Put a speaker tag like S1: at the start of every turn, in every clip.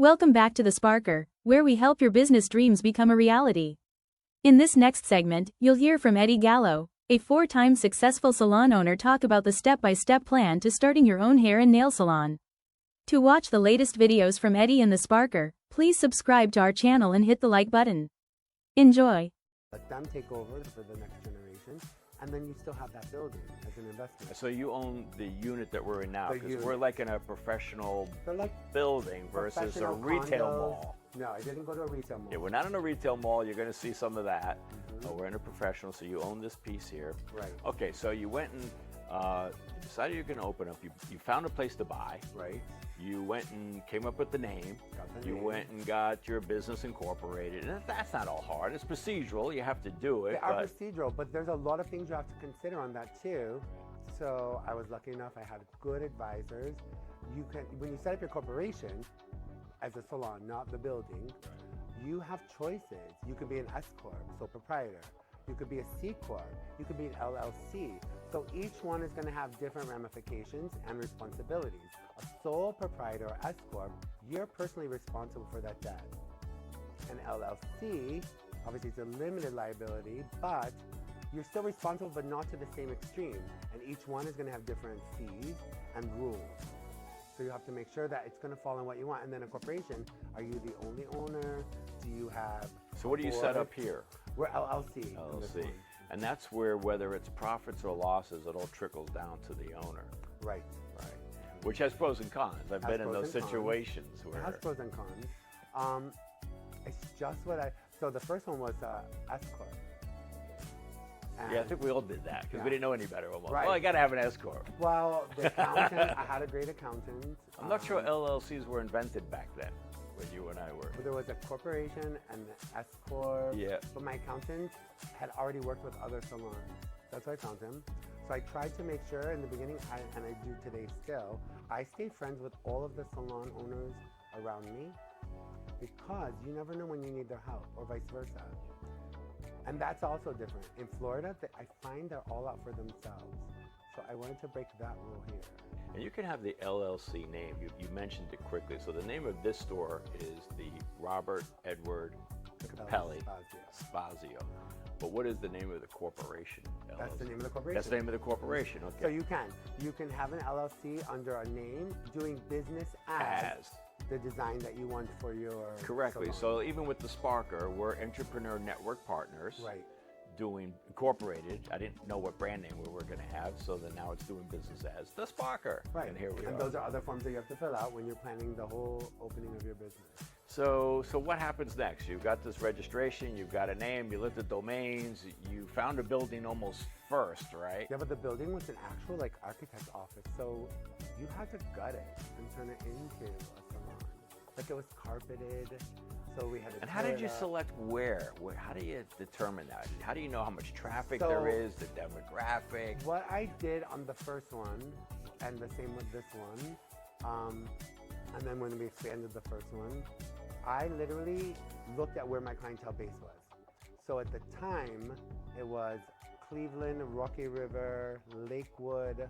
S1: Welcome back to The Sparker, where we help your business dreams become a reality. In this next segment, you'll hear from Eddie Gallo, a 4-time successful salon owner, talk about the step-by-step plan to starting your own hair and nail salon. To watch the latest videos from Eddie and The Sparker, please subscribe to our channel and hit the like button. Enjoy.
S2: Let them take over for the next generation, and then you still have that building as an investment.
S3: So you own the unit that we're in now,
S2: The
S3: because
S2: unit.
S3: we're like in a professional
S2: They're like
S3: building versus a
S2: professional
S3: retail
S2: condos.
S3: mall.
S2: No, I didn't go to a retail mall.
S3: Yeah, we're not in a retail mall. You're going to see some of that. We're in a professional, so you own this piece here.
S2: Right.
S3: Okay, so you went and decided you're going to open up. You found a place to buy.
S2: Right.
S3: You went and came up with the name.
S2: Got the
S3: You
S2: name.
S3: went and got your business incorporated. And that's not all hard. It's procedural. You have to do it.
S2: They are
S3: but
S2: procedural, but there's a lot of things you have to consider on that too. So I was lucky enough, I had good advisors. You can, when you set up your corporation as a salon, not the building, you have choices. You could be an S Corp, sole proprietor. You could be a C Corp. You could be an LLC. So each one is going to have different ramifications and responsibilities. A sole proprietor or S Corp, you're personally responsible for that debt. An LLC, obviously it's a limited liability, but you're still responsible, but not to the same extreme. And each one is going to have different fees and rules. So you have to make sure that it's going to fall in what you want. And then a corporation, are you the only owner? Do you have...
S3: so what do you set up here?
S2: We're LLC. on this
S3: LLC.
S2: one.
S3: And that's where, whether it's profits or losses, it all trickles down to the owner.
S2: Right.
S3: Right. Which has pros and cons. I've
S2: Has
S3: been in
S2: pros
S3: those
S2: and cons.
S3: situations
S2: It
S3: where
S2: has pros and cons. It's just what I... So the first one was S Corp.
S3: yeah, I think we all did that because
S2: Yeah.
S3: we didn't know any better. Almost.
S2: Right.
S3: Well, I got to have an S corp.
S2: Well, the accountant, I had a great accountant.
S3: I'm not sure LLCs were invented back then when you and I were.
S2: But there was a corporation and an S Corp.
S3: Yeah.
S2: But my accountant had already worked with other salons. That's why I found him. So I tried to make sure in the beginning, and I do today still, I stay friends with all of the salon owners around me because you never know when you need their help or vice versa. And that's also different. In Florida, I find they're all out for themselves. So I wanted to break that rule here.
S3: And you can have the LLC name. You mentioned it quickly. So the name of this store is the Robert Edward Capelli Spazio. But what is the name of the corporation?
S2: That's the name of the corporation.
S3: That's the name of the corporation. Okay.
S2: So you can have an LLC under a name doing business as the design that you want for your
S3: correctly.
S2: salon.
S3: So even with the Sparker, we're Entrepreneur Network Partners.
S2: Right.
S3: Doing incorporated. I didn't know what brand name we were going to have, so then now it's doing business as the Sparker.
S2: Right.
S3: And here we
S2: and
S3: are.
S2: those are other forms that you have to fill out when you're planning the whole opening of your business.
S3: So what happens next? You've got this registration, you've got a name, you looked at domains, you found a building almost first, right?
S2: Yeah, but the building was an actual like architect's office, so you had to gut it and turn it into a salon. Like it was carpeted, so we had to.
S3: And how
S2: tear
S3: did you
S2: it up.
S3: select where? How do you determine that? How do you know how much traffic
S2: So-
S3: there is, the demographic?
S2: What I did on the first one, and the same with this one, and then when we expanded the first one, I literally looked at where my clientele base was. So at the time, it was Cleveland, Rocky River, Lakewood,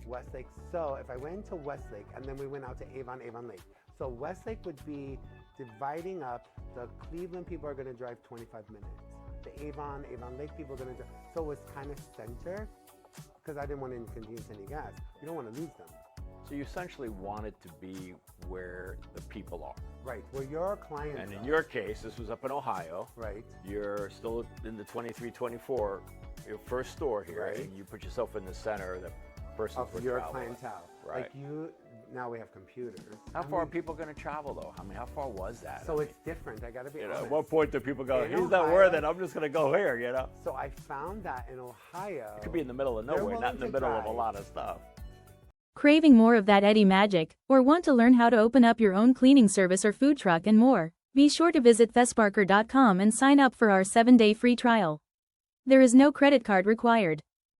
S2: Westlake. So if I went to Westlake and then we went out to Avon Lake. So Westlake would be dividing up. The Cleveland people are going to drive 25 minutes. The Avon Lake people are going to drive. So it was kind of center because I didn't want to inconvenience any gas. You don't want to lose them.
S3: So you essentially want it to be where the people are.
S2: Right, where your clients
S3: And in
S2: are.
S3: your case, this was up in Ohio.
S2: Right.
S3: You're still in the 2324, your first store here,
S2: Right.
S3: and you put yourself in the center of the person
S2: Of
S3: for
S2: your
S3: travel.
S2: clientele.
S3: Right.
S2: Like now we have computers.
S3: How
S2: I
S3: far are
S2: mean,
S3: people going to travel, though? I mean, how far was that?
S2: So it's different, I gotta be
S3: You know,
S2: honest.
S3: at what point do people go,
S2: In
S3: he's not
S2: Ohio-
S3: worth it, I'm just going to go here, you know?
S2: So I found that in Ohio.
S3: It could be in the middle of
S2: They're
S3: nowhere, not in the
S2: willing to
S3: middle of a
S2: drive.
S3: lot of stuff.
S1: Craving more of that Eddie magic, or want to learn how to open up your own cleaning service or food truck and more? Be sure to visit thesparker.com and sign up for our 7-day free trial. There is no credit card required.